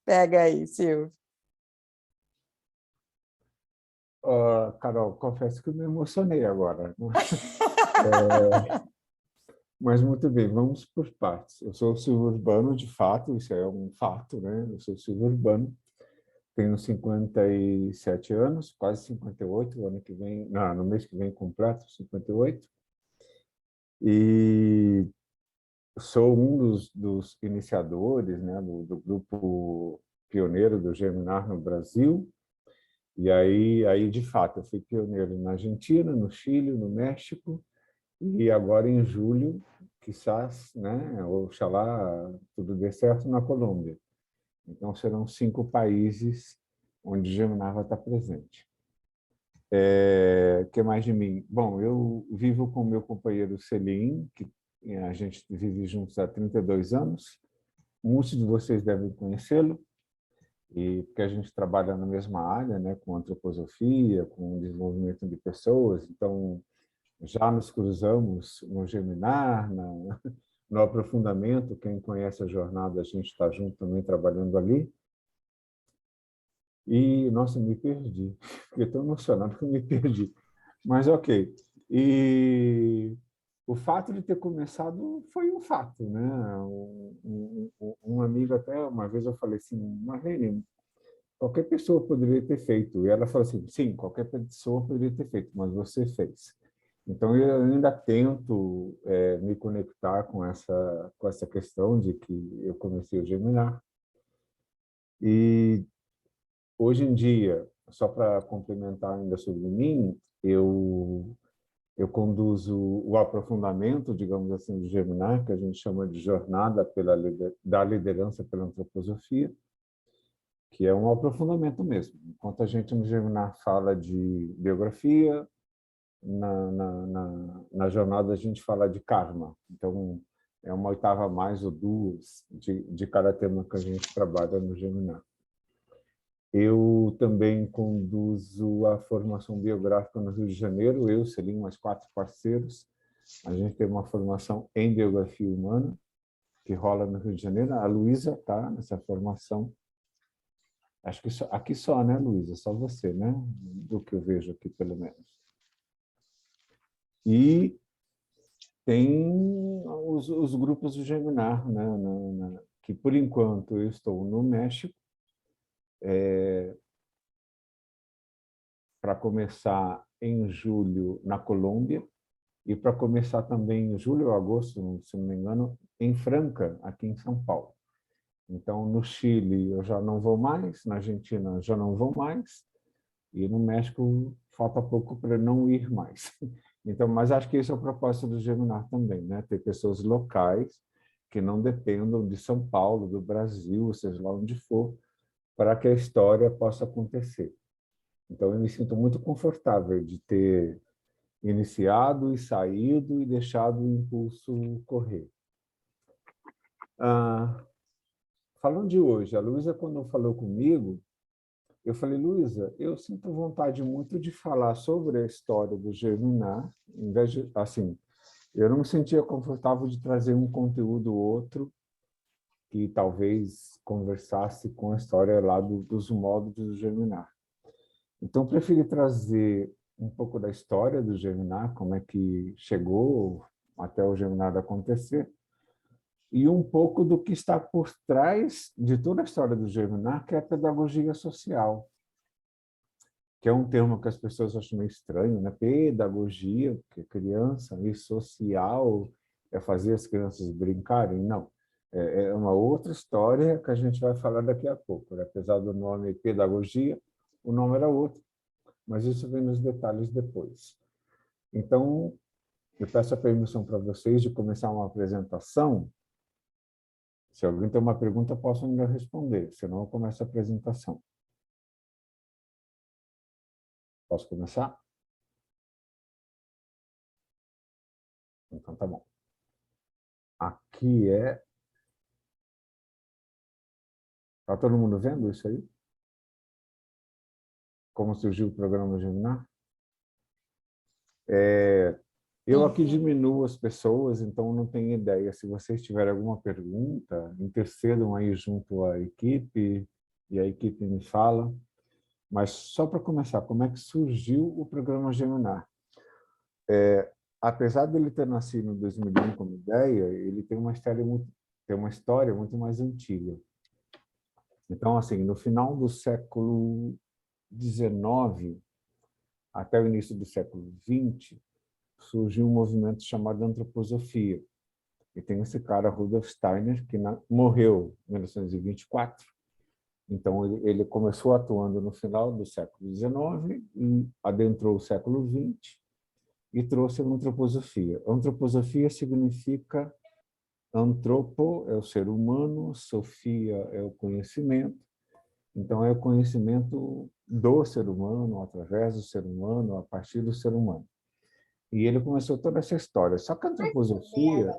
Pega aí, Silvio. Carol, confesso que eu me emocionei agora. Mas muito bem, vamos por partes. Eu sou Silvio Urbano, de fato, isso é um fato, né? Eu sou Silvio Urbano, tenho 57 anos, quase 58, o ano que vem, não, no mês que vem completo 58. E sou um dos iniciadores, né, do grupo pioneiro do Germinar no Brasil. E aí, de fato, eu fui pioneiro na Argentina, no Chile, no México, e agora em julho, quizás, né, oxalá tudo dê certo, na Colômbia. Então serão 5 países onde o Germinar vai estar presente. Que mais de mim? Bom, eu vivo com meu companheiro Selim, que a gente vive juntos há 32 anos. Muitos de vocês devem conhecê-lo, e porque a gente trabalha na mesma área, né, com antroposofia, com desenvolvimento de pessoas, então já nos cruzamos no Germinar, no aprofundamento. Quem conhece a jornada, a gente está junto também trabalhando ali. E, nossa, me perdi. Fiquei tão emocionado que eu me perdi. Mas, ok. E o fato de ter começado foi um fato, né? Um amigo até, uma vez eu falei assim, Marlene, qualquer pessoa poderia ter feito. E ela falou assim, sim, qualquer pessoa poderia ter feito, mas você fez. Então, eu ainda tento me conectar com essa questão de que eu comecei o Geminar. E, hoje em dia, só para complementar ainda sobre mim, eu conduzo o aprofundamento, digamos assim, do Geminar, que a gente chama de Jornada da Liderança pela Antroposofia, que é um aprofundamento mesmo. Enquanto a gente no Geminar fala de biografia, na jornada a gente fala de karma. Então, é uma oitava a mais ou duas de cada tema que a gente trabalha no Geminar. Eu também conduzo a formação biográfica no Rio de Janeiro, eu, Selim, mais 4 parceiros. A gente tem uma formação em biografia humana, que rola no Rio de Janeiro. A Luísa está nessa formação. Acho que aqui só, né, Luísa? Só você, né? Do que eu vejo aqui, pelo menos. E tem os grupos do Geminar, né? Que, por enquanto, eu estou no México, para começar em julho na Colômbia, e para começar também em julho ou agosto, se não me engano, em Franca, aqui em São Paulo. Então, no Chile eu já não vou mais, na Argentina já não vou mais, e no México falta pouco para não ir mais. Então, mas acho que esse é o propósito do Geminar também, né? Ter pessoas locais que não dependam de São Paulo, do Brasil, ou seja lá onde for, para que a história possa acontecer. Então, eu me sinto muito confortável de ter iniciado e saído e deixado o impulso correr. Falando de hoje, a Luísa, quando falou comigo, eu falei, Luísa, eu sinto vontade muito de falar sobre a história do Germinar, em vez de, assim, eu não me sentia confortável de trazer um conteúdo outro que talvez conversasse com a história lá dos módulos do Germinar. Então, preferi trazer um pouco da história do Germinar, como é que chegou até o Germinar acontecer, e um pouco do que está por trás de toda a história do Germinar, que é a pedagogia social, que é um termo que as pessoas acham meio estranho, né? Pedagogia, porque criança, e social é fazer as crianças brincarem. Não, é uma outra história que a gente vai falar daqui a pouco, né? Apesar do nome pedagogia, o nome era outro, mas isso vem nos detalhes depois. Então, eu peço a permissão para vocês de começar uma apresentação. Se alguém tem uma pergunta, posso ainda responder, senão eu começo a apresentação. Posso começar? Então, tá bom. Aqui é... Está todo mundo vendo isso aí? Como surgiu o programa Geminar? Eu aqui diminuo as pessoas, então não tenho ideia. Se vocês tiverem alguma pergunta, intercedam aí junto à equipe, e a equipe me fala. Mas só para começar, como é que surgiu o programa Geminar? Apesar dele ter nascido em 2001 como ideia, ele tem uma história muito mais antiga. Então, assim, no final do século XIX até o início do século XX, surgiu um movimento chamado antroposofia. E tem esse cara, Rudolf Steiner, que morreu em 1924. Então, ele começou atuando no final do século XIX e adentrou o século XX e trouxe a antroposofia. Antroposofia significa antropo é o ser humano, sofia é o conhecimento. Então, é o conhecimento do ser humano, através do ser humano, a partir do ser humano. E ele começou toda essa história. Só que a antroposofia...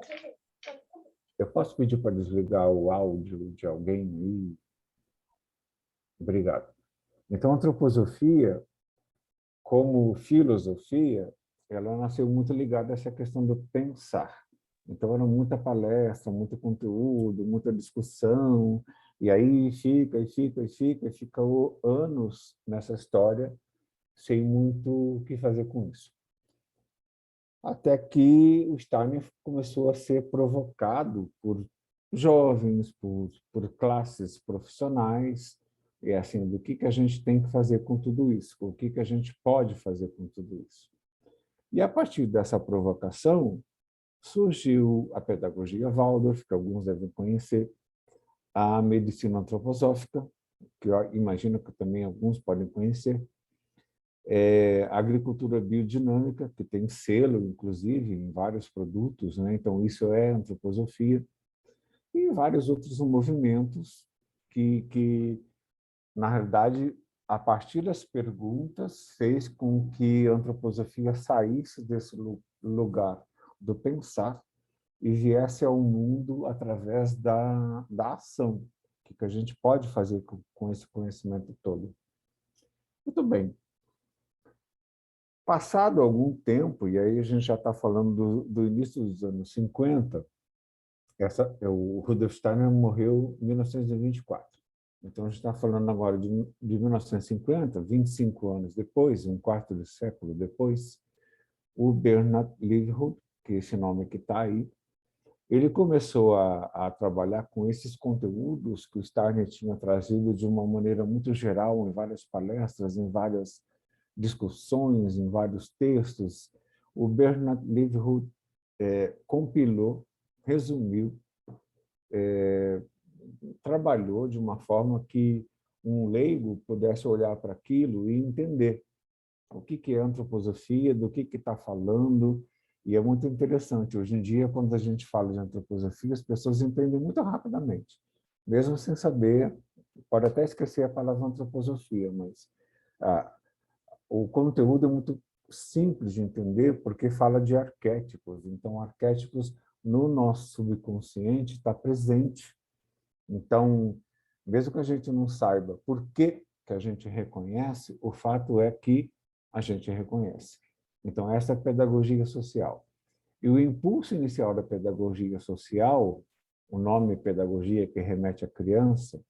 Eu posso pedir para desligar o áudio de alguém aí? Obrigado. Então, a antroposofia, como filosofia, ela nasceu muito ligada a essa questão do pensar. Então, era muita palestra, muito conteúdo, muita discussão, e aí fica anos nessa história, sem muito o que fazer com isso. Até que o Steiner começou a ser provocado por jovens, por classes profissionais, e assim, do que a gente tem que fazer com tudo isso, o que a gente pode fazer com tudo isso. E a partir dessa provocação, surgiu a pedagogia Waldorf, que alguns devem conhecer, a medicina antroposófica, que eu imagino que também alguns podem conhecer, a agricultura biodinâmica, que tem selo, inclusive, em vários produtos, né? Então, isso é antroposofia, e vários outros movimentos que, na realidade, a partir das perguntas, fez com que a antroposofia saísse desse lugar do pensar e viesse ao mundo através da ação. O que a gente pode fazer com esse conhecimento todo? Muito bem. Passado algum tempo, e aí a gente já está falando do início dos anos 50, o Rudolf Steiner morreu em 1924. Então, a gente está falando agora de 1950, 25 anos depois, um quarto de século depois, o Bernard Livroth, que é esse nome que está aí, ele começou a trabalhar com esses conteúdos que o Steiner tinha trazido de uma maneira muito geral, em várias palestras, em várias discussões, em vários textos. O Bernard Livroth compilou, resumiu, trabalhou de uma forma que um leigo pudesse olhar para aquilo e entender o que é antroposofia, do que está falando. E é muito interessante. Hoje em dia, quando a gente fala de antroposofia, as pessoas entendem muito rapidamente, mesmo sem saber, pode até esquecer a palavra antroposofia, mas o conteúdo é muito simples de entender porque fala de arquétipos. Então, arquétipos no nosso subconsciente está presente. Então, mesmo que a gente não saiba por que a gente reconhece, o fato é que a gente reconhece. Então, essa é a pedagogia social. E o impulso inicial da pedagogia social, o nome pedagogia que remete à criança,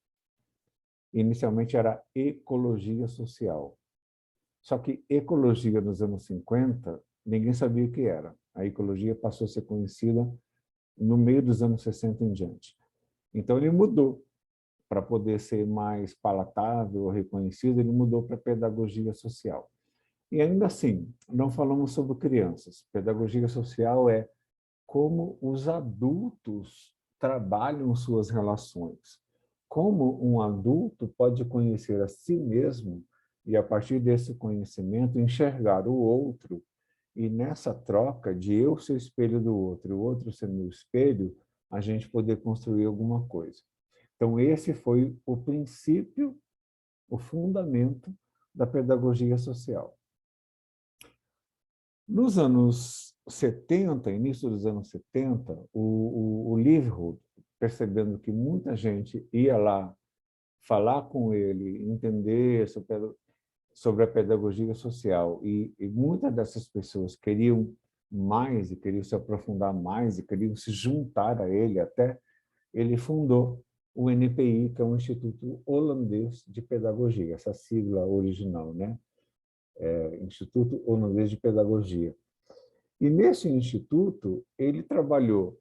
inicialmente era ecologia social. Só que ecologia nos anos 50, ninguém sabia o que era. A ecologia passou a ser conhecida no meio dos anos 60 em diante. Então, ele mudou. Para poder ser mais palatável, reconhecido, ele mudou para pedagogia social. E ainda assim, não falamos sobre crianças. Pedagogia social é como os adultos trabalham suas relações. Como um adulto pode conhecer a si mesmo e, a partir desse conhecimento, enxergar o outro. E nessa troca de eu ser espelho do outro e o outro ser meu espelho, a gente poder construir alguma coisa. Então, esse foi o princípio, o fundamento da pedagogia social. Nos anos 70, início dos anos 70, o Livroth, percebendo que muita gente ia lá falar com ele, entender sobre a pedagogia social, e muitas dessas pessoas queriam mais e queriam se aprofundar mais e queriam se juntar a ele até, ele fundou o NPI, que é um Instituto Holandês de Pedagogia, essa sigla original, né? Instituto Holandês de Pedagogia. E nesse instituto, ele trabalhou,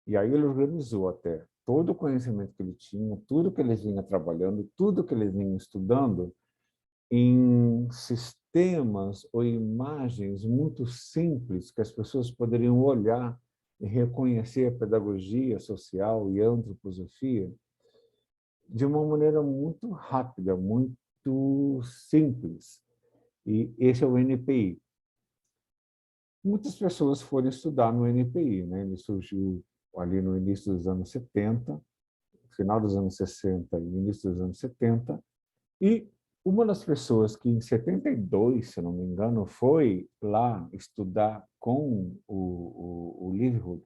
e aí ele organizou até todo o conhecimento que ele tinha, tudo que ele vinha trabalhando, tudo que ele vinha estudando, em sistemas ou imagens muito simples que as pessoas poderiam olhar e reconhecer a pedagogia social e a antroposofia de uma maneira muito rápida, muito simples. E esse é o NPI. Muitas pessoas foram estudar no NPI, né? Ele surgiu ali no início dos anos 70, final dos anos 60 e início dos anos 70, e uma das pessoas que em 72, se não me engano, foi lá estudar com o Liverhood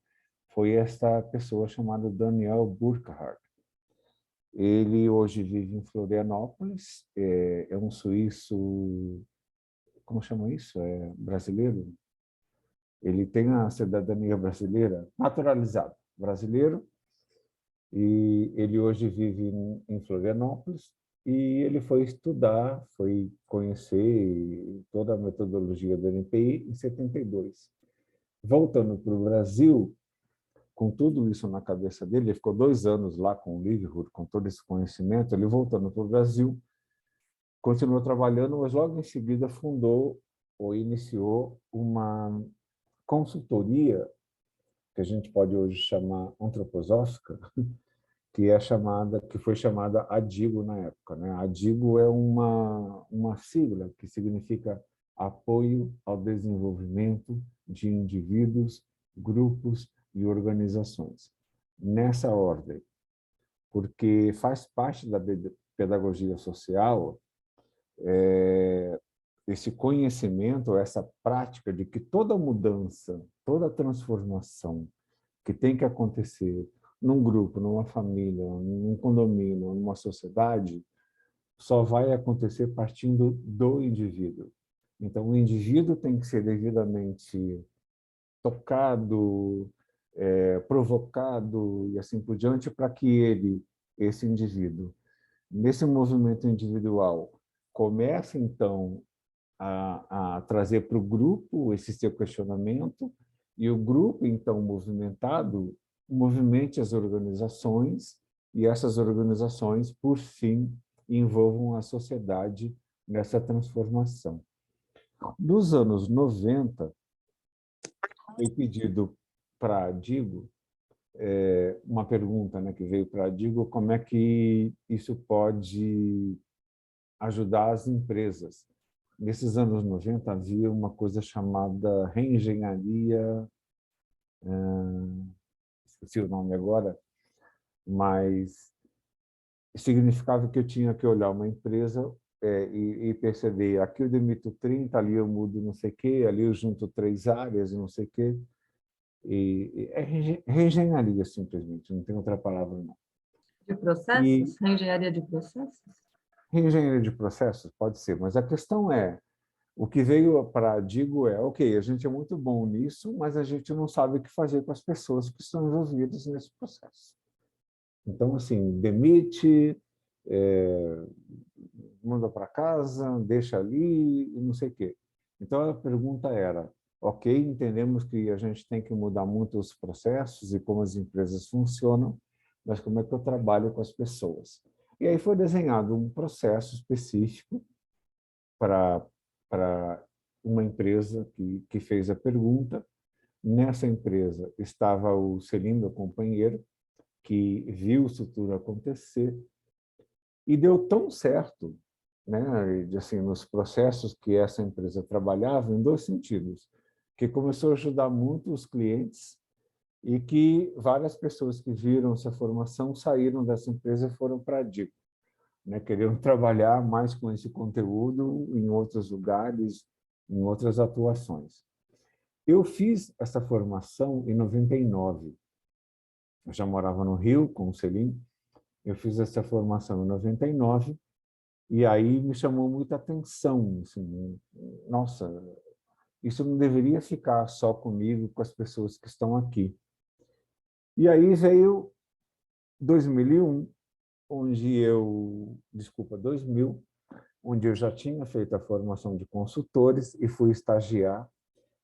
foi esta pessoa chamada Daniel Burkhardt. Ele hoje vive em Florianópolis, é um suíço, como chama isso? É brasileiro? Ele tem a cidadania brasileira, naturalizado brasileiro, e ele hoje vive em Florianópolis, e ele foi estudar, foi conhecer toda a metodologia do NPI em 72. Voltando para o Brasil, com tudo isso na cabeça dele, ele ficou 2 anos lá com o Liverhood, com todo esse conhecimento, ele voltando para o Brasil, continuou trabalhando, mas logo em seguida fundou ou iniciou uma consultoria que a gente pode hoje chamar antroposófica, que foi chamada ADIGO na época, né? ADIGO é uma sigla que significa Apoio ao Desenvolvimento de Indivíduos, Grupos e Organizações. Nessa ordem, porque faz parte da pedagogia social esse conhecimento, essa prática de que toda mudança, toda transformação que tem que acontecer num grupo, numa família, num condomínio, numa sociedade, só vai acontecer partindo do indivíduo. Então, o indivíduo tem que ser devidamente tocado, provocado e assim por diante, para que ele, esse indivíduo, nesse movimento individual, comece, então, a trazer para o grupo esse seu questionamento, e o grupo, então, movimentado, movimente as organizações, e essas organizações, por fim, envolvam a sociedade nessa transformação. Nos anos 90, foi pedido para a Digo, uma pergunta, né, que veio para a Digo, como é que isso pode ajudar as empresas. Nesses anos 90, havia uma coisa chamada reengenharia, esqueci o nome agora, mas significava que eu tinha que olhar uma empresa e perceber, aqui eu demito 30, ali eu mudo não sei o quê, ali eu junto 3 áreas e não sei o quê. É reengenharia, simplesmente, não tem outra palavra, não. De processos? Reengenharia de processos? Reengenharia de processos, pode ser, mas a questão é, o que veio para a Digo é, ok, a gente é muito bom nisso, mas a gente não sabe o que fazer com as pessoas que estão envolvidas nesse processo. Então, assim, demite, manda para casa, deixa ali, e não sei o quê. Então, a pergunta era, ok, entendemos que a gente tem que mudar muito os processos e como as empresas funcionam, mas como é que eu trabalho com as pessoas? E aí foi desenhado um processo específico para uma empresa que fez a pergunta. Nessa empresa estava o Celino, companheiro, que viu isso tudo acontecer, e deu tão certo, né, assim, nos processos que essa empresa trabalhava, em 2 sentidos, que começou a ajudar muito os clientes e que várias pessoas que viram essa formação saíram dessa empresa e foram para a Digo, né, queriam trabalhar mais com esse conteúdo em outros lugares, em outras atuações. Eu fiz essa formação em 99. Eu já morava no Rio com o Selim. Eu fiz essa formação em 99 e aí me chamou muita atenção. Assim, nossa, isso não deveria ficar só comigo, com as pessoas que estão aqui. E aí veio 2001, 2000, onde eu já tinha feito a formação de consultores e fui estagiar.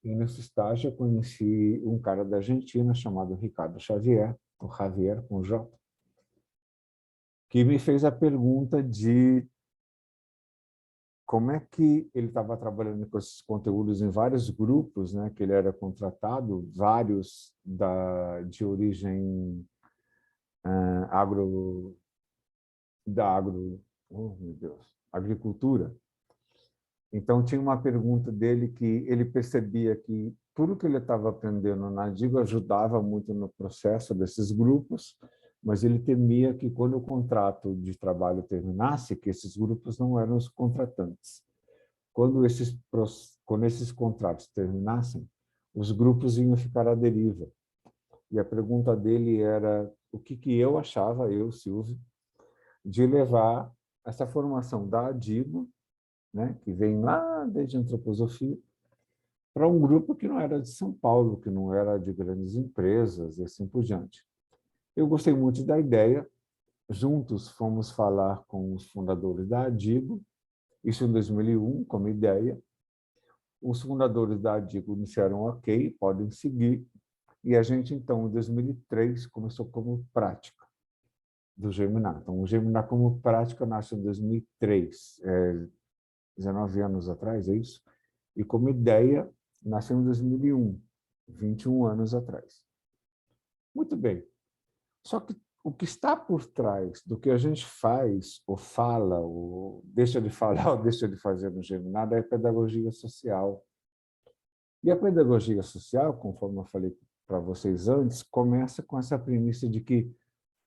E nesse estágio eu conheci um cara da Argentina chamado Ricardo Xavier, o Javier com J, que me fez a pergunta de como é que ele estava trabalhando com esses conteúdos em vários grupos, né, que ele era contratado, vários de origem agro, oh, meu Deus, agricultura. Então, tinha uma pergunta dele que ele percebia que tudo que ele estava aprendendo na Digo ajudava muito no processo desses grupos, mas ele temia que, quando o contrato de trabalho terminasse, que esses grupos não eram os contratantes. Quando esses contratos terminassem, os grupos iam ficar à deriva. E a pergunta dele era o que eu achava, Silvio, de levar essa formação da Adigo, né, que vem lá desde a antroposofia, para um grupo que não era de São Paulo, que não era de grandes empresas e assim por diante. Eu gostei muito da ideia. Juntos fomos falar com os fundadores da Adigo, isso em 2001, como ideia. Os fundadores da Adigo disseram ok, podem seguir, e a gente, então, em 2003, começou como prática do Germinar. Então, o Germinar como prática nasce em 2003, 19 anos atrás, é isso? E como ideia, nasceu em 2001, 21 anos atrás. Muito bem. Só que o que está por trás do que a gente faz, ou fala, ou deixa de falar, ou deixa de fazer no Germinar, é a pedagogia social. E a pedagogia social, conforme eu falei para vocês antes, começa com essa premissa de que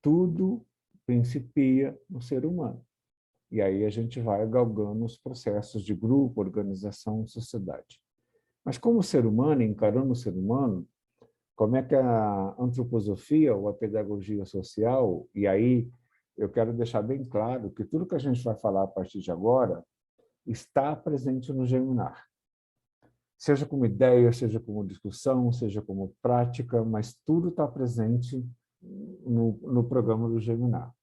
tudo principia no ser humano. E aí a gente vai galgando os processos de grupo, organização, sociedade. Mas como ser humano, encarando o ser humano, como é que a antroposofia ou a pedagogia social, e aí eu quero deixar bem claro que tudo que a gente vai falar a partir de agora está presente no Germinar. Seja como ideia, seja como discussão, seja como prática, mas tudo está presente no programa do Germinar.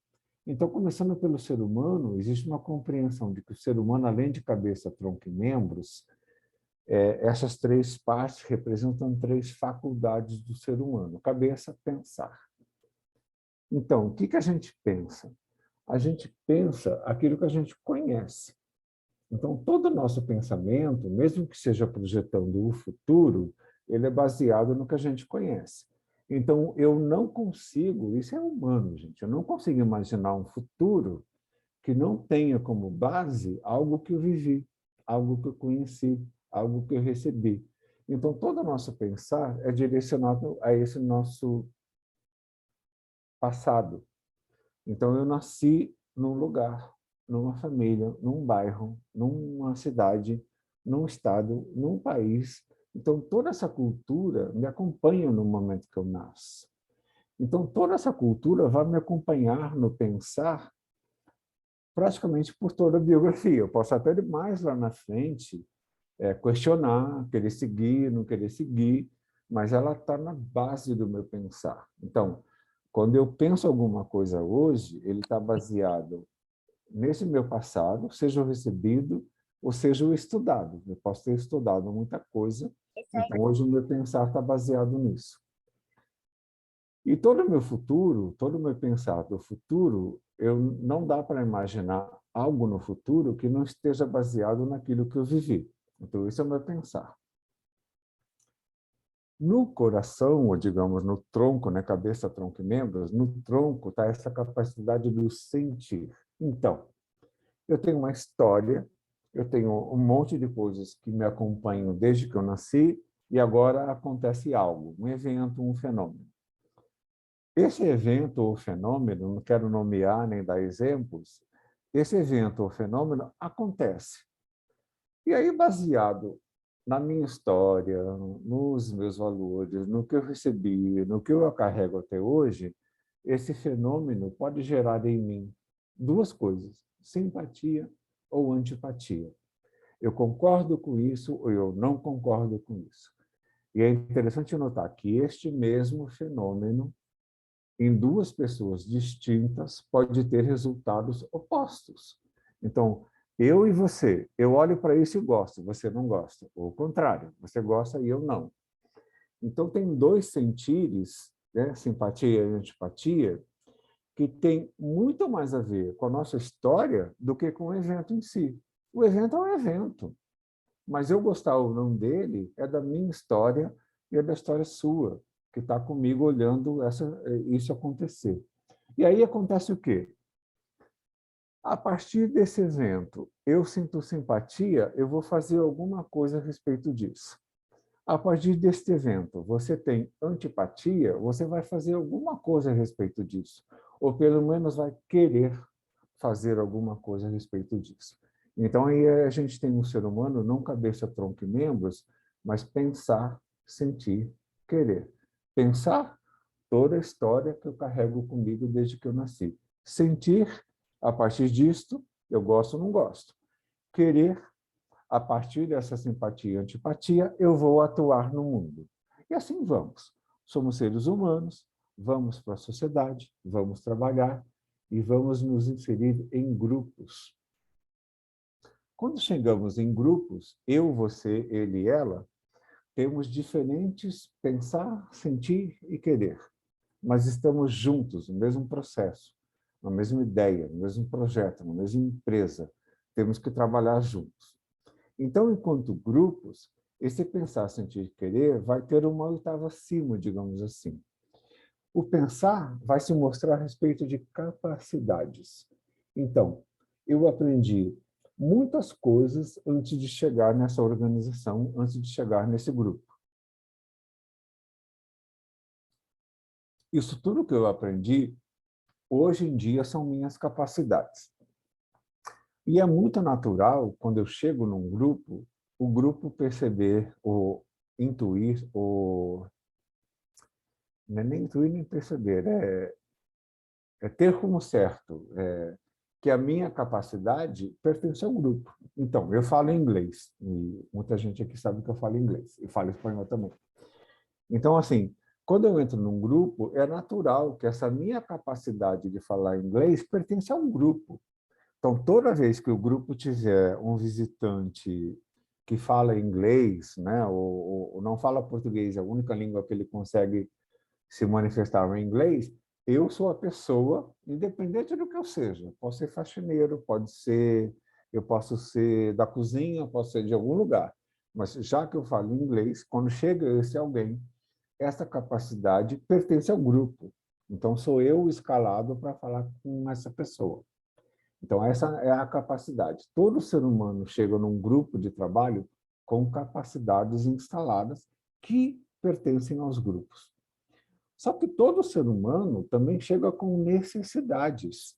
Então, começando pelo ser humano, existe uma compreensão de que o ser humano, além de cabeça, tronco e membros, essas três partes representam três faculdades do ser humano. Cabeça, pensar. Então, o que a gente pensa? A gente pensa aquilo que a gente conhece. Então, todo o nosso pensamento, mesmo que seja projetando o futuro, ele é baseado no que a gente conhece. Então, eu não consigo, isso é humano, gente, eu não consigo imaginar um futuro que não tenha como base algo que eu vivi, algo que eu conheci, algo que eu recebi. Então, todo o nosso pensar é direcionado a esse nosso passado. Então, eu nasci num lugar, numa família, num bairro, numa cidade, num estado, num país. Então, toda essa cultura me acompanha no momento que eu nasço. Então, toda essa cultura vai me acompanhar no pensar praticamente por toda a biografia. Eu posso até mais lá na frente questionar, querer seguir, não querer seguir, mas ela está na base do meu pensar. Então, quando eu penso alguma coisa hoje, ele está baseado nesse meu passado, seja o recebido ou seja o estudado. Eu posso ter estudado muita coisa, então hoje o meu pensar está baseado nisso. E todo o meu futuro, todo o meu pensar do futuro, não dá para imaginar algo no futuro que não esteja baseado naquilo que eu vivi. Então, isso é o meu pensar. No coração, ou digamos no tronco, né, cabeça, tronco e membros, no tronco está essa capacidade do sentir. Então, eu tenho uma história, eu tenho um monte de coisas que me acompanham desde que eu nasci e agora acontece algo, um evento, um fenômeno. Esse evento ou fenômeno, não quero nomear nem dar exemplos, esse evento ou fenômeno acontece. E aí, baseado na minha história, nos meus valores, no que eu recebi, no que eu carrego até hoje, esse fenômeno pode gerar em mim duas coisas, simpatia ou antipatia. Eu concordo com isso ou eu não concordo com isso. E é interessante notar que este mesmo fenômeno, em duas pessoas distintas, pode ter resultados opostos. Então, eu e você, eu olho para isso e gosto, você não gosta. Ou o contrário, você gosta e eu não. Então, tem dois sentires, né, simpatia e antipatia, que tem muito mais a ver com a nossa história do que com o evento em si. O evento é um evento, mas eu gostar ou não dele é da minha história e é da história sua, que está comigo olhando isso acontecer. E aí acontece o quê? A partir desse evento, eu sinto simpatia, eu vou fazer alguma coisa a respeito disso. A partir deste evento, você tem antipatia, você vai fazer alguma coisa a respeito disso, ou pelo menos vai querer fazer alguma coisa a respeito disso. Então, aí a gente tem um ser humano, não cabeça, tronco e membros, mas pensar, sentir, querer. Pensar toda a história que eu carrego comigo desde que eu nasci. Sentir, a partir disto, eu gosto ou não gosto. Querer, a partir dessa simpatia e antipatia, eu vou atuar no mundo. E assim vamos. Somos seres humanos, vamos para a sociedade, vamos trabalhar e vamos nos inserir em grupos. Quando chegamos em grupos, eu, você, ele e ela, temos diferentes pensar, sentir e querer, mas estamos juntos no mesmo processo, na mesma ideia, no mesmo projeto, na mesma empresa. Temos que trabalhar juntos. Então, enquanto grupos, esse pensar, sentir e querer vai ter uma oitava acima, digamos assim. O pensar vai se mostrar a respeito de capacidades. Então, eu aprendi muitas coisas antes de chegar nessa organização, antes de chegar nesse grupo. Isso tudo que eu aprendi, hoje em dia, são minhas capacidades. E é muito natural, quando eu chego num grupo, o grupo perceber, ou intuir, ou não é nem intuir nem perceber, é ter como certo que a minha capacidade pertence ao grupo. Então, eu falo inglês, e muita gente aqui sabe que eu falo inglês, e falo espanhol também. Então, assim, quando eu entro num grupo, é natural que essa minha capacidade de falar inglês pertence ao grupo. Então, toda vez que o grupo tiver um visitante que fala inglês, né, ou não fala português, a única língua que ele consegue se manifestar em inglês, eu sou a pessoa, independente do que eu seja. Posso ser faxineiro, eu posso ser da cozinha, posso ser de algum lugar. Mas já que eu falo inglês, quando chega esse alguém, essa capacidade pertence ao grupo. Então, sou eu escalado para falar com essa pessoa. Então, essa é a capacidade. Todo ser humano chega num grupo de trabalho com capacidades instaladas que pertencem aos grupos. Só que todo ser humano também chega com necessidades.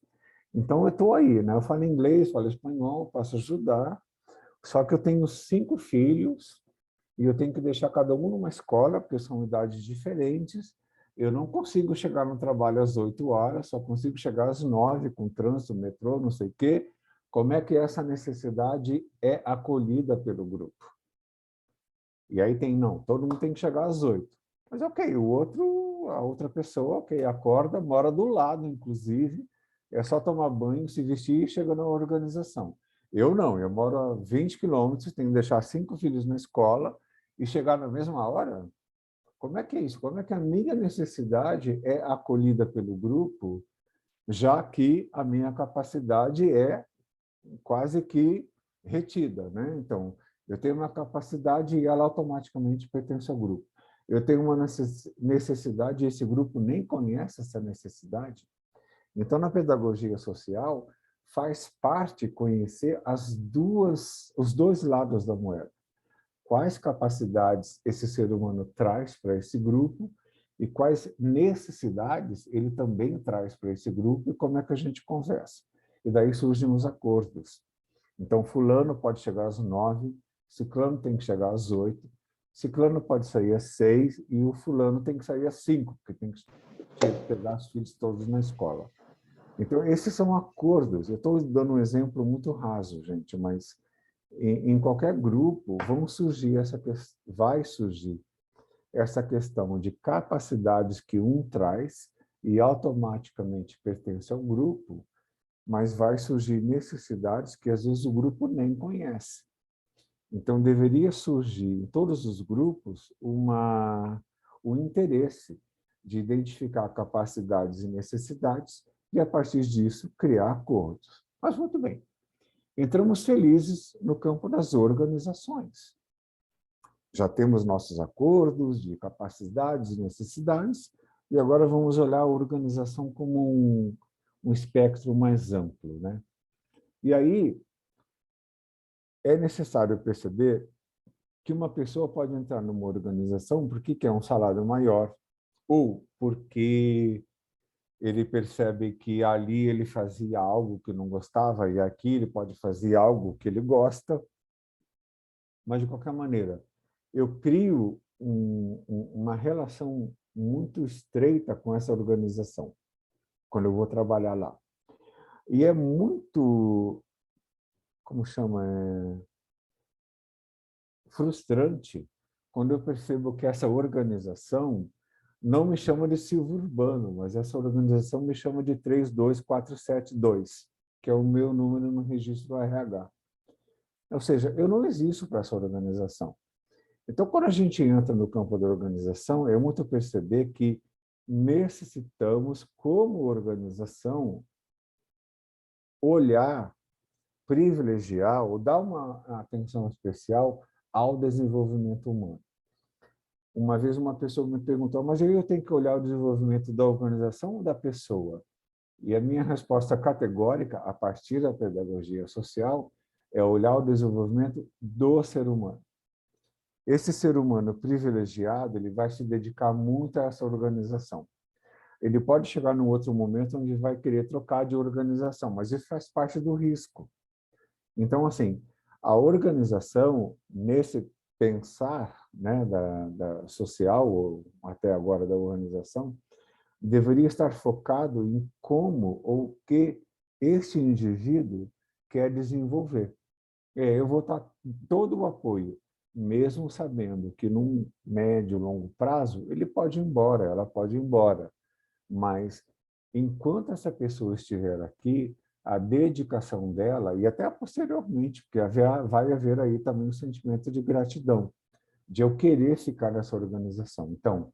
Então, eu estou aí, né? Eu falo inglês, falo espanhol, posso ajudar, só que eu tenho 5 filhos e eu tenho que deixar cada um numa escola, porque são idades diferentes. Eu não consigo chegar no trabalho às 8 horas, só consigo chegar às 9 com trânsito, metrô, não sei o quê. Como é que essa necessidade é acolhida pelo grupo? E aí não, todo mundo tem que chegar às 8. Mas ok, a outra pessoa, ok, acorda, mora do lado, inclusive, é só tomar banho, se vestir e chega na organização. Eu não, eu moro a 20 quilômetros, tenho que deixar 5 filhos na escola e chegar na mesma hora? Como é que é isso? Como é que a minha necessidade é acolhida pelo grupo, já que a minha capacidade é quase que retida, né? Então, eu tenho uma capacidade e ela automaticamente pertence ao grupo. Eu tenho uma necessidade e esse grupo nem conhece essa necessidade. Então, na pedagogia social, faz parte conhecer os dois lados da moeda. Quais capacidades esse ser humano traz para esse grupo e quais necessidades ele também traz para esse grupo e como é que a gente conversa. E daí surgem os acordos. Então, fulano pode chegar às 9, ciclano tem que chegar às 8, ciclano pode sair às 6 e o fulano tem que sair às 5, porque tem que pegar os filhos todos na escola. Então, esses são acordos. Eu estou dando um exemplo muito raso, gente, mas em qualquer grupo vai surgir essa questão de capacidades que um traz e automaticamente pertence ao grupo, mas vai surgir necessidades que às vezes o grupo nem conhece. Então, deveria surgir em todos os grupos o interesse de identificar capacidades e necessidades e, a partir disso, criar acordos. Mas, muito bem, entramos felizes no campo das organizações. Já temos nossos acordos de capacidades e necessidades, e agora vamos olhar a organização como um espectro mais amplo, né? E aí, é necessário perceber que uma pessoa pode entrar numa organização porque quer um salário maior, ou porque ele percebe que ali ele fazia algo que não gostava e aqui ele pode fazer algo que ele gosta. Mas, de qualquer maneira, eu crio uma relação muito estreita com essa organização, quando eu vou trabalhar lá. E é muito, como chama, frustrante quando eu percebo que essa organização não me chama de Silvio Urbano, mas essa organização me chama de 32472, que é o meu número no registro do RH. Ou seja, eu não existo para essa organização. Então, quando a gente entra no campo da organização, é muito perceber que necessitamos, como organização, olhar, privilegiar ou dar uma atenção especial ao desenvolvimento humano. Uma vez uma pessoa me perguntou, mas eu tenho que olhar o desenvolvimento da organização ou da pessoa? E a minha resposta categórica, a partir da pedagogia social, é olhar o desenvolvimento do ser humano. Esse ser humano privilegiado, ele vai se dedicar muito a essa organização. Ele pode chegar num outro momento onde vai querer trocar de organização, mas isso faz parte do risco. Então, assim, a organização, nesse pensar, né, da social, ou até agora da organização, deveria estar focado em como ou o que este indivíduo quer desenvolver. Eu vou estar todo o apoio, mesmo sabendo que num médio, longo prazo, ele pode ir embora, ela pode ir embora. Mas, enquanto essa pessoa estiver aqui, a dedicação dela, e até posteriormente, porque vai haver aí também um sentimento de gratidão, de eu querer ficar nessa organização. Então,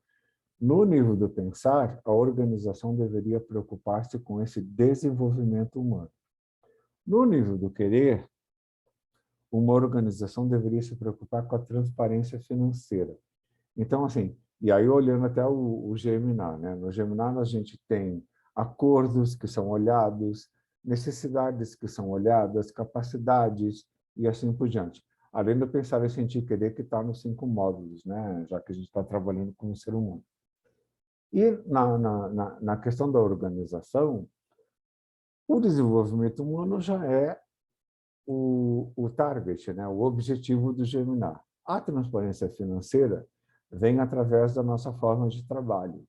no nível do pensar, a organização deveria preocupar-se com esse desenvolvimento humano. No nível do querer, uma organização deveria se preocupar com a transparência financeira. Então, assim, e aí olhando até o Geminar, né? No Geminar a gente tem acordos que são olhados, necessidades que são olhadas, capacidades e assim por diante. Além do pensar e sentir querer que está nos 5 módulos, né? Já que a gente está trabalhando com o ser humano. E na questão da organização, o desenvolvimento humano já é o target, né? O objetivo do Geminar. A transparência financeira vem através da nossa forma de trabalho,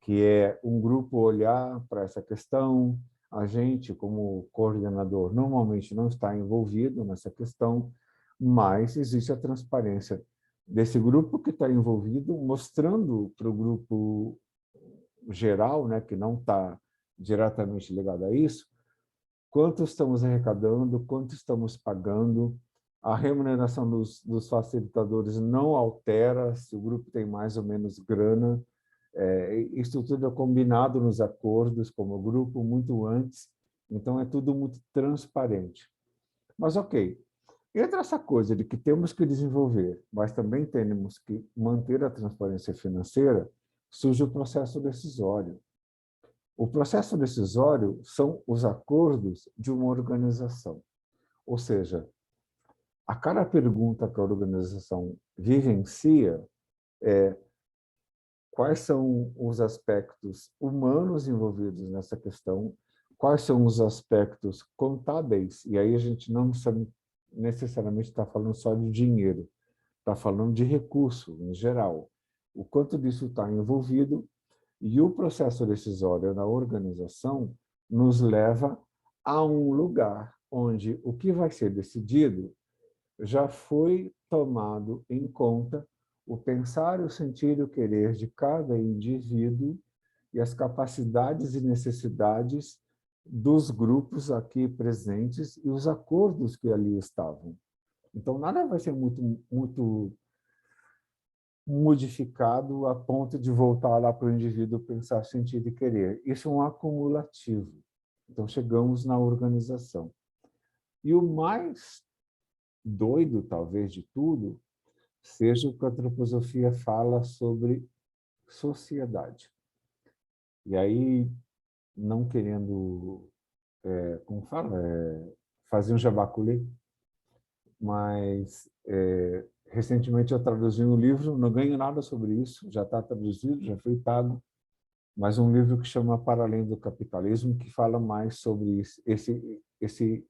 que é um grupo olhar para essa questão. A gente, como coordenador, normalmente não está envolvido nessa questão, mas existe a transparência desse grupo que está envolvido, mostrando para o grupo geral, né, que não está diretamente ligado a isso, quanto estamos arrecadando, quanto estamos pagando. A remuneração dos facilitadores não altera se o grupo tem mais ou menos grana. Isso tudo é combinado nos acordos como grupo muito antes, então é tudo muito transparente. Mas, ok, entre essa coisa de que temos que desenvolver, mas também temos que manter a transparência financeira, surge o processo decisório. O processo decisório são os acordos de uma organização. Ou seja, a cada pergunta que a organização vivencia é quais são os aspectos humanos envolvidos nessa questão, quais são os aspectos contábeis, e aí a gente não necessariamente está falando só de dinheiro, está falando de recurso em geral, o quanto disso está envolvido, e o processo decisório na organização nos leva a um lugar onde o que vai ser decidido já foi tomado em conta o pensar, o sentir e o querer de cada indivíduo e as capacidades e necessidades dos grupos aqui presentes e os acordos que ali estavam. Então, nada vai ser muito modificado a ponto de voltar lá para o indivíduo pensar, sentir e querer. Isso é um acumulativo. Então, chegamos na organização. E o mais doido, talvez, de tudo, seja o que a antroposofia fala sobre sociedade. E aí, não querendo, como fala, fazer um jabaculê, mas recentemente eu traduzi um livro, não ganho nada sobre isso, já está traduzido, já foi pago, mas um livro que chama Para Além do Capitalismo, que fala mais sobre esse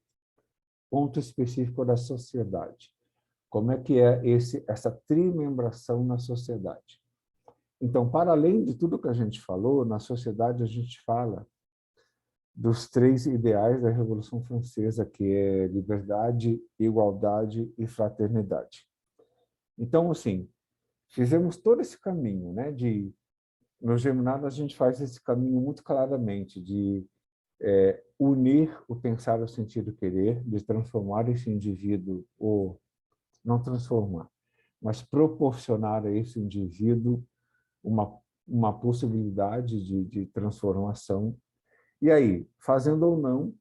ponto específico da sociedade. Como é que é essa trimembração na sociedade? Então, para além de tudo que a gente falou, na sociedade a gente fala dos 3 ideais da Revolução Francesa, que é liberdade, igualdade e fraternidade. Então, assim, fizemos todo esse caminho, né? No Geminado, a gente faz esse caminho muito claramente de unir o pensar, o sentir e o querer, de transformar esse indivíduo, ou não transformar, mas proporcionar a esse indivíduo uma possibilidade de transformação. E aí, fazendo ou não,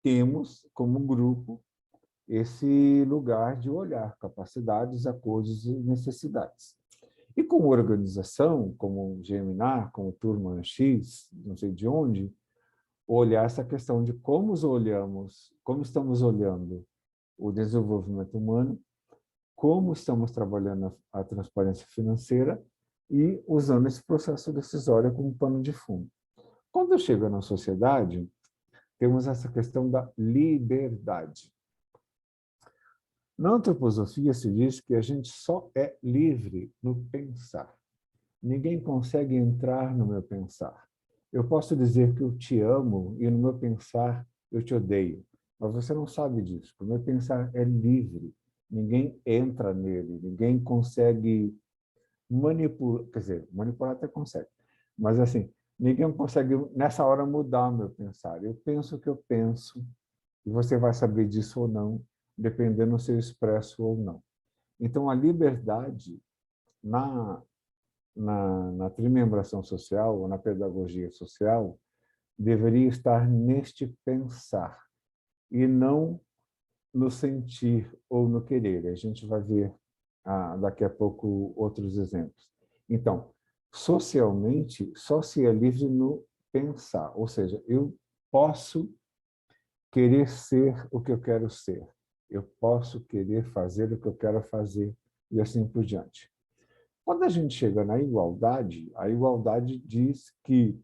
temos, como grupo, esse lugar de olhar capacidades, acordos e necessidades. E como organização, como Geminar, como Turma X, não sei de onde, olhar essa questão de como estamos olhando o desenvolvimento humano, como estamos trabalhando a transparência financeira e usando esse processo decisório como pano de fundo. Quando chega na sociedade, temos essa questão da liberdade. Na antroposofia se diz que a gente só é livre no pensar. Ninguém consegue entrar no meu pensar. Eu posso dizer que eu te amo e no meu pensar eu te odeio, mas você não sabe disso. O meu pensar é livre. Ninguém entra nele, ninguém consegue manipular, quer dizer, manipular até consegue, mas assim, ninguém consegue nessa hora mudar o meu pensar. Eu penso o que eu penso e você vai saber disso ou não, dependendo se eu expresso ou não. Então, a liberdade na trimembração social, ou na pedagogia social, deveria estar neste pensar, e não no sentir ou no querer. A gente vai ver daqui a pouco outros exemplos. Então, socialmente, só se é livre no pensar, ou seja, eu posso querer ser o que eu quero ser, eu posso querer fazer o que eu quero fazer, e assim por diante. Quando a gente chega na igualdade, a igualdade diz que,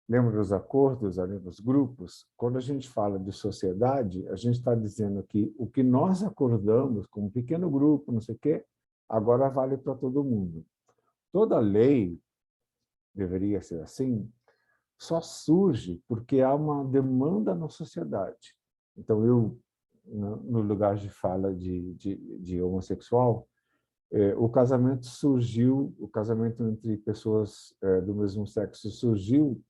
lembra dos acordos ali dos grupos? Quando a gente fala de sociedade, a gente está dizendo que o que nós acordamos com um pequeno grupo, não sei o quê, agora vale para todo mundo. Toda lei, deveria ser assim, só surge porque há uma demanda na sociedade. Então, eu, no lugar de fala de homossexual, o casamento surgiu, o casamento entre pessoas do mesmo sexo surgiu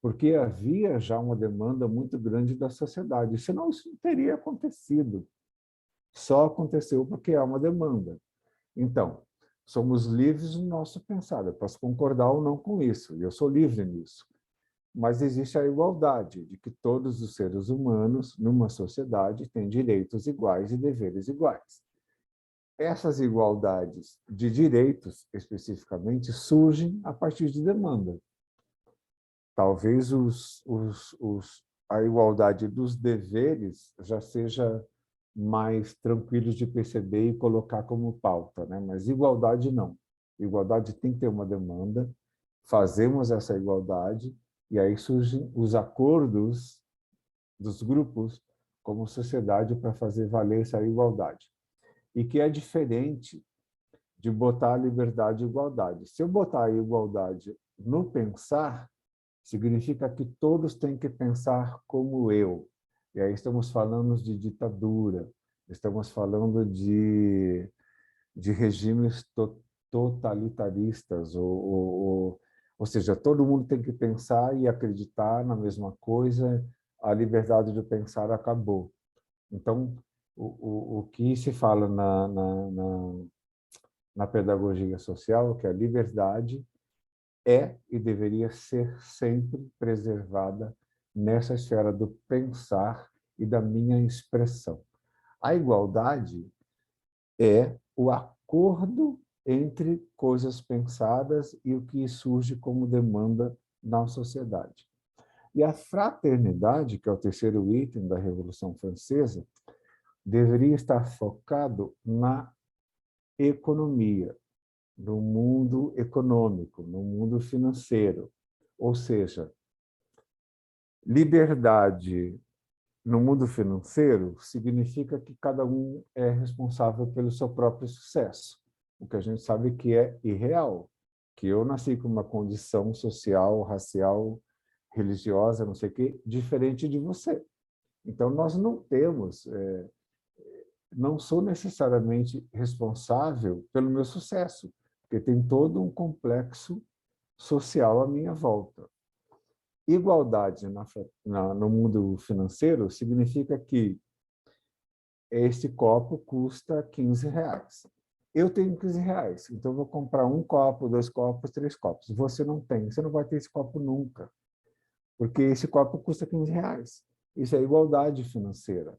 porque havia já uma demanda muito grande da sociedade, senão isso não teria acontecido. Só aconteceu porque há uma demanda. Então, somos livres no nosso pensar. Eu posso concordar ou não com isso, e eu sou livre nisso. Mas existe a igualdade, de que todos os seres humanos, numa sociedade, têm direitos iguais e deveres iguais. Essas igualdades de direitos, especificamente, surgem a partir de demanda. Talvez a igualdade dos deveres já seja mais tranquilo de perceber e colocar como pauta, né? Mas igualdade não. Igualdade tem que ter uma demanda, fazemos essa igualdade, e aí surgem os acordos dos grupos como sociedade para fazer valer essa igualdade. E que é diferente de botar a liberdade e igualdade. Se eu botar a igualdade no pensar, significa que todos têm que pensar como eu. E aí estamos falando de ditadura, estamos falando de regimes totalitaristas, ou seja, todo mundo tem que pensar e acreditar na mesma coisa, a liberdade de pensar acabou. Então, o que se fala na pedagogia social, que a liberdade é e deveria ser sempre preservada nessa esfera do pensar e da minha expressão. A igualdade é o acordo entre coisas pensadas e o que surge como demanda na sociedade. E a fraternidade, que é o terceiro item da Revolução Francesa, deveria estar focado na economia, no mundo econômico, no mundo financeiro. Ou seja, liberdade no mundo financeiro significa que cada um é responsável pelo seu próprio sucesso, o que a gente sabe que é irreal, que eu nasci com uma condição social, racial, religiosa, não sei o quê, diferente de você. Então, nós não temos, não sou necessariamente responsável pelo meu sucesso, porque tem todo um complexo social à minha volta. Igualdade no mundo financeiro significa que este copo custa R$15. Eu tenho R$15, então eu vou comprar um copo, 2 copos, 3 copos. Você não tem, você não vai ter esse copo nunca, porque esse copo custa R$15. Isso é igualdade financeira.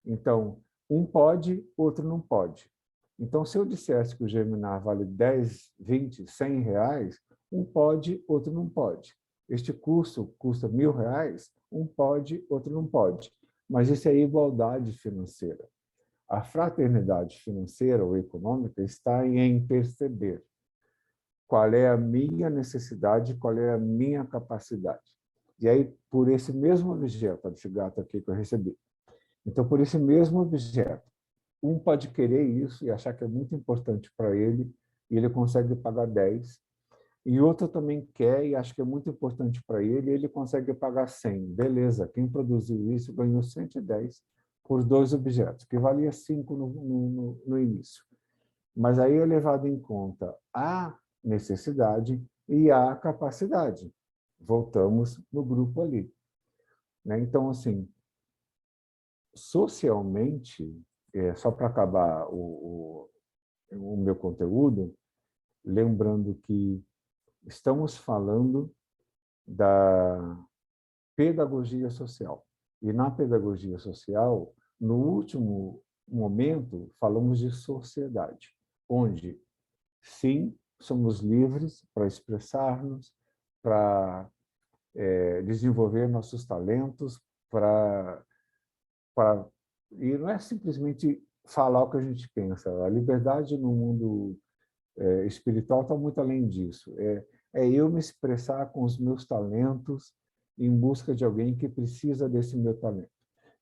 Então, um pode, outro não pode. Então, se eu dissesse que o Germinar vale 10, 20, R$100, um pode, outro não pode. Este curso custa R$1.000, um pode, outro não pode. Mas isso é igualdade financeira. A fraternidade financeira ou econômica está em perceber qual é a minha necessidade, qual é a minha capacidade. E aí, por esse mesmo objeto, esse gato aqui que eu recebi. Então, por esse mesmo objeto, um pode querer isso e achar que é muito importante para ele, e ele consegue pagar 10, e outro também quer e acha que é muito importante para ele, e ele consegue pagar 100. Beleza, quem produziu isso ganhou 110 por 2 objetos, que valia 5 no início. Mas aí é levado em conta a necessidade e a capacidade. Voltamos no grupo ali. Então, assim, socialmente, só para acabar o meu conteúdo, lembrando que estamos falando da pedagogia social. E na pedagogia social, no último momento, falamos de sociedade, onde, sim, somos livres para expressar-nos, para desenvolver nossos talentos, e não é simplesmente falar o que a gente pensa. A liberdade no mundo espiritual está muito além disso. É eu me expressar com os meus talentos em busca de alguém que precisa desse meu talento.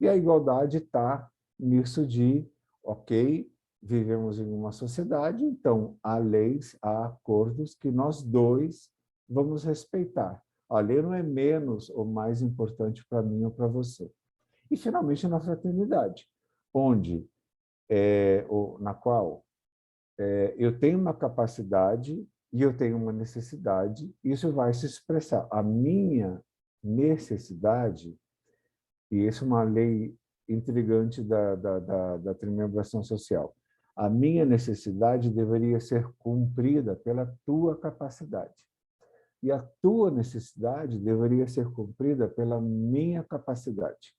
E a igualdade está nisso de, ok, vivemos em uma sociedade, então há leis, há acordos que nós dois vamos respeitar. A lei não é menos ou mais importante para mim ou para você. E, finalmente, na fraternidade, onde, na qual eu tenho uma capacidade e eu tenho uma necessidade, isso vai se expressar. A minha necessidade, e isso é uma lei intrigante da trimembração social, a minha necessidade deveria ser cumprida pela tua capacidade. E a tua necessidade deveria ser cumprida pela minha capacidade.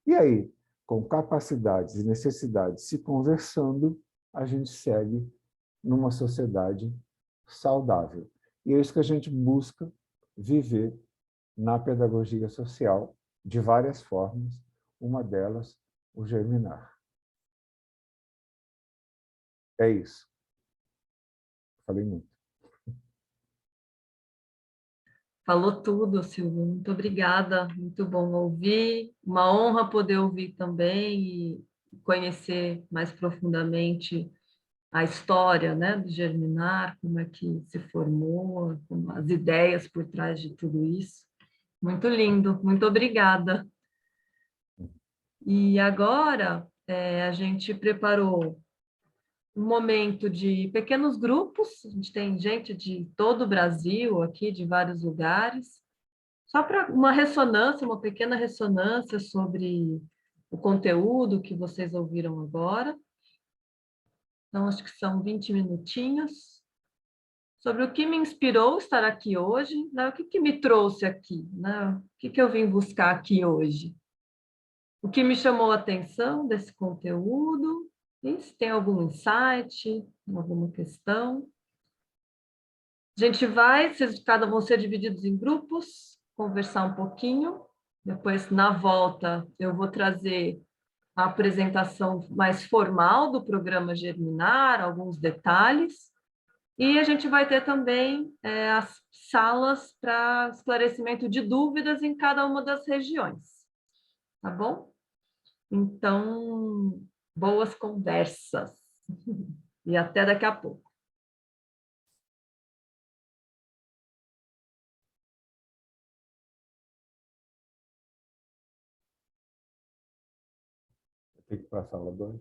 E aí, com capacidades e necessidades se conversando, a gente segue numa sociedade saudável. E é isso que a gente busca viver na pedagogia social, de várias formas, uma delas, o Germinar. É isso. Falei muito. Falou tudo, Silvio. Muito obrigada. Muito bom ouvir. Uma honra poder ouvir também e conhecer mais profundamente a história, né, do Germinar, como é que se formou, as ideias por trás de tudo isso. Muito lindo. Muito obrigada. E agora, a gente preparou um momento de pequenos grupos, a gente tem gente de todo o Brasil aqui, de vários lugares, só para uma ressonância, uma pequena ressonância sobre o conteúdo que vocês ouviram agora. Então, acho que são 20 minutinhos. Sobre o que me inspirou estar aqui hoje, né? O que me trouxe aqui, né? O que eu vim buscar aqui hoje. O que me chamou a atenção desse conteúdo, e se tem algum insight, alguma questão. A gente vai, cada vão ser divididos em grupos, conversar um pouquinho. Depois, na volta, eu vou trazer a apresentação mais formal do programa Germinar, alguns detalhes. E a gente vai ter também as salas para esclarecimento de dúvidas em cada uma das regiões. Tá bom? Então, boas conversas. E até daqui a pouco. Tem que ir para a sala 2.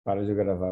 Para de gravar.